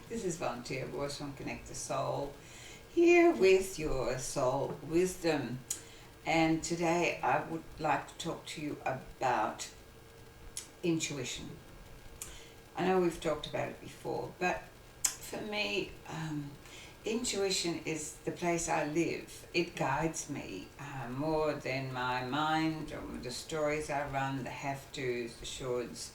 This is Yvonne Teoh Bource from Connect the Soul, here with your soul wisdom. And today I would like to talk to you about intuition. I know we've talked about it before, but for me, intuition is the place I live. It guides me more than my mind or the stories I run, the have-tos, the shoulds.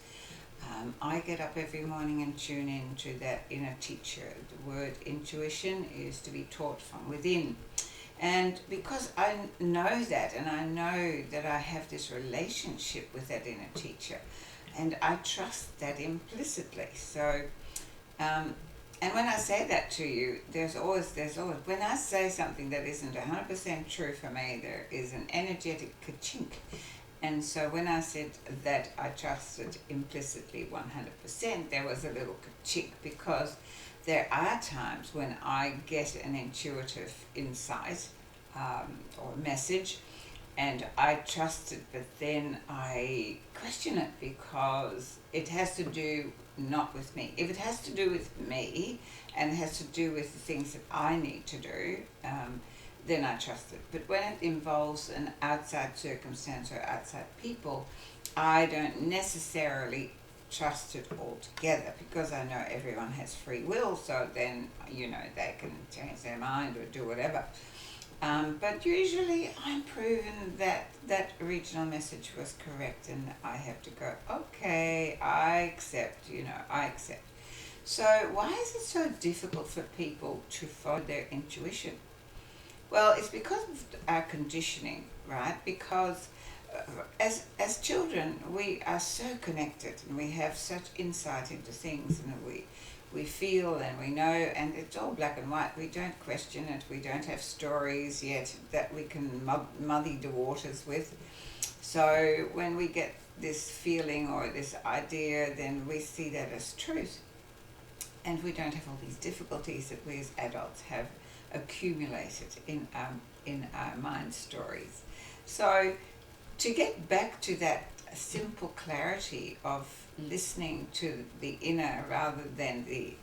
I get up every morning and tune in to that inner teacher. The word intuition is to be taught from within. And because I know that, and I know that I have this relationship with that inner teacher, and I trust that implicitly. So, and when I say that to you, there's always, when I say something that isn't 100% true for me, there is an energetic ka-chink. And so when I said that I trusted implicitly 100%, there was a little ka-chink, because there are times when I get an intuitive insight or message, and I trust it, but then I question it because it has to do not with me. If it has to do with me and it has to do with the things that I need to do, then I trust it. But when it involves an outside circumstance or outside people, I don't necessarily trust it altogether, because I know everyone has free will, so then, they can change their mind or do whatever. But usually I'm proven that that original message was correct, and I have to go, okay, I accept. So why is it so difficult for people to follow their intuition? Well, it's because of our conditioning, right? Because as children, we are so connected, and we have such insight into things, and we feel and we know, and it's all black and white. We don't question it. We don't have stories yet that we can muddy the waters with. So when we get this feeling or this idea, then we see that as truth. And we don't have all these difficulties that we as adults have accumulated in our mind stories. So to get back to that simple clarity of listening to the inner rather than the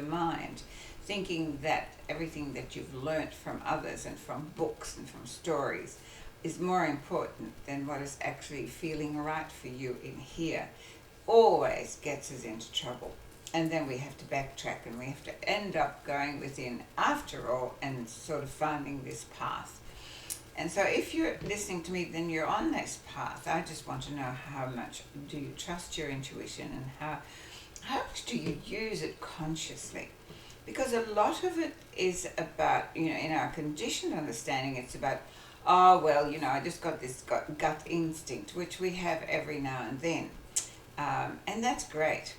mind, thinking that everything that you've learnt from others and from books and from stories is more important than what is actually feeling right for you in here, always gets us into trouble. And then we have to backtrack, and we have to end up going within after all and sort of finding this path. And so if you're listening to me, then you're on this path. I just want to know, how much do you trust your intuition, and how much do you use it consciously? Because a lot of it is about, in our conditioned understanding, it's about, I just got this gut instinct, which we have every now and then. And that's great.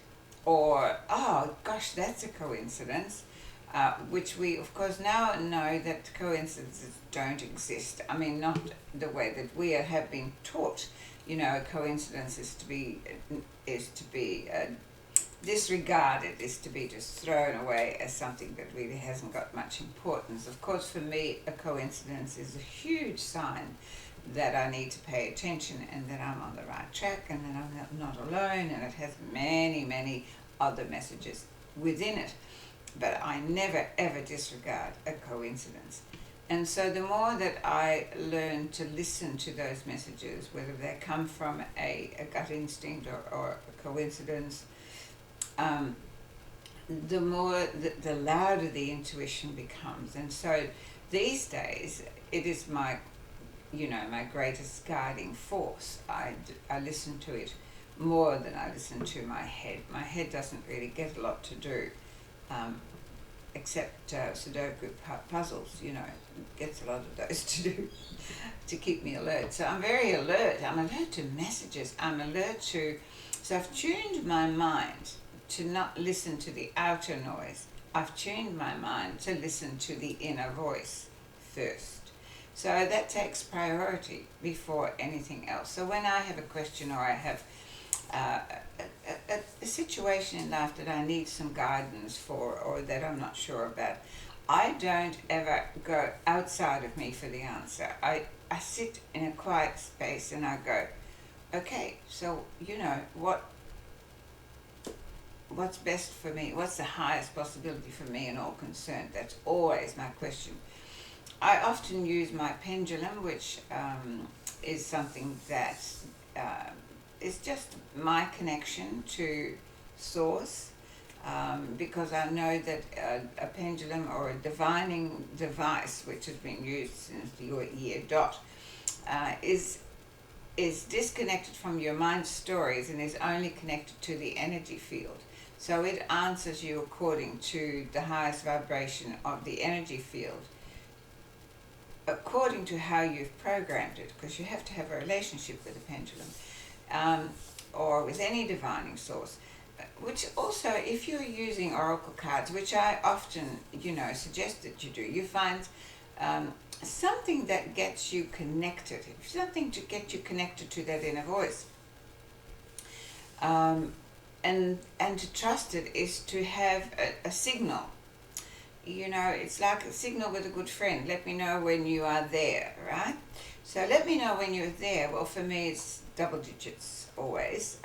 Or, oh gosh, that's a coincidence, which we of course now know that coincidences don't exist. I mean, not the way that we have been taught. A coincidence is to be disregarded, is to be just thrown away as something that really hasn't got much importance. Of course, for me, a coincidence is a huge sign that I need to pay attention, and that I'm on the right track, and that I'm not alone, and it has many, many other messages within it. But I never, ever disregard a coincidence. And so the more that I learn to listen to those messages, whether they come from a gut instinct or a coincidence, the more, the louder the intuition becomes. And so these days, it is my greatest guiding force. I listen to it more than I listen to my head. My head doesn't really get a lot to do, except Sudoku puzzles, gets a lot of those to do to keep me alert. So I'm very alert. I'm alert to messages. So I've tuned my mind to not listen to the outer noise. I've tuned my mind to listen to the inner voice first. So that takes priority before anything else. So when I have a question, or I have a situation in life that I need some guidance for, or that I'm not sure about, I don't ever go outside of me for the answer. I sit in a quiet space and I go, okay, so what what's best for me? What's the highest possibility for me and all concerned? That's always my question. I often use my pendulum, which is something that is just my connection to source, because I know that a pendulum or a divining device, which has been used since your year dot, is disconnected from your mind's stories and is only connected to the energy field. So it answers you according to the highest vibration of the energy field, according to how you've programmed it, because you have to have a relationship with the pendulum, or with any divining source. Which also, if you're using oracle cards, which I often, suggest that you do, you find something that gets you connected, something to get you connected to that inner voice. And to trust it is to have a signal. It's like a signal with a good friend. Let me know when you are there, right? So let me know when you're there. Well, for me, it's double digits always,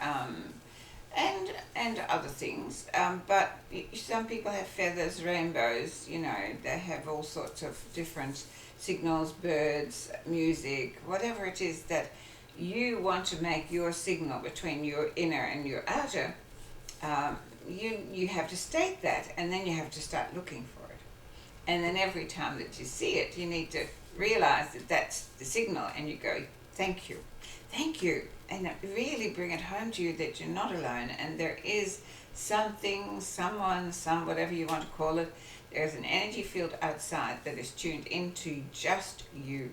and other things. But some people have feathers, rainbows. They have all sorts of different signals, birds, music, whatever it is that you want to make your signal between your inner and your outer. You have to state that, and then you have to start looking for it. And then every time that you see it, you need to realize that that's the signal, and you go, thank you, and really bring it home to you that you're not alone, and there is something, someone, whatever you want to call it. There's an energy field outside that is tuned into just you.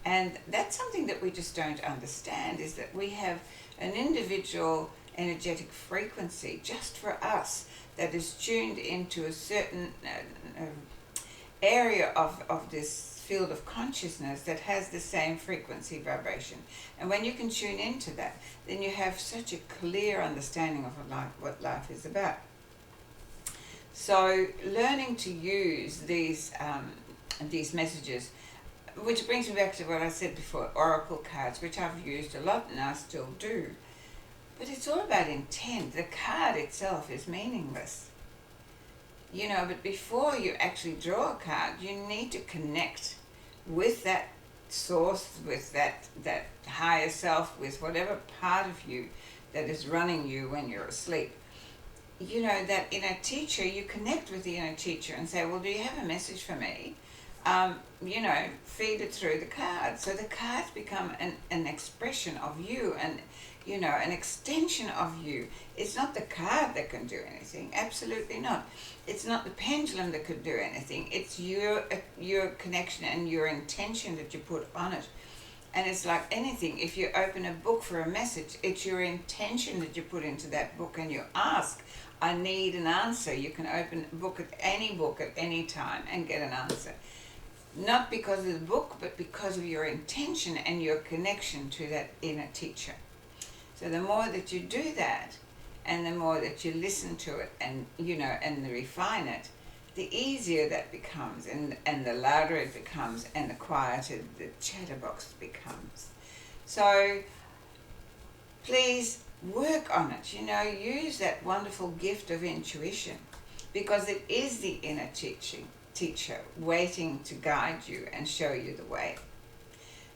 And that's something that we just don't understand, is that we have an individual energetic frequency just for us that is tuned into a certain area of this field of consciousness that has the same frequency vibration. And when you can tune into that, then you have such a clear understanding of what life is about. So learning to use these messages, which brings me back to what I said before, oracle cards, which I've used a lot and I still do. But it's all about intent. The card itself is meaningless. But before you actually draw a card, you need to connect with that source, with that higher self, with whatever part of you that is running you when you're asleep. That inner teacher, you connect with the inner teacher and say, well, do you have a message for me? Feed it through the cards. So the cards become an expression of you, and an extension of you. It's not the card that can do anything. Absolutely not. It's not the pendulum that could do anything. It's your connection and your intention that you put on it. And it's like anything. If you open a book for a message, it's your intention that you put into that book, and you ask, I need an answer. You can open a book at any time and get an answer. Not because of the book, but because of your intention and your connection to that inner teacher. So the more that you do that, and the more that you listen to it and refine it, the easier that becomes, and the louder it becomes, and the quieter the chatterbox becomes. So please work on it. Use that wonderful gift of intuition, because it is the inner teacher waiting to guide you and show you the way.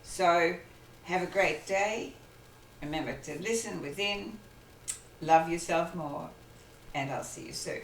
So have a great day. Remember to listen within, love yourself more, and I'll see you soon.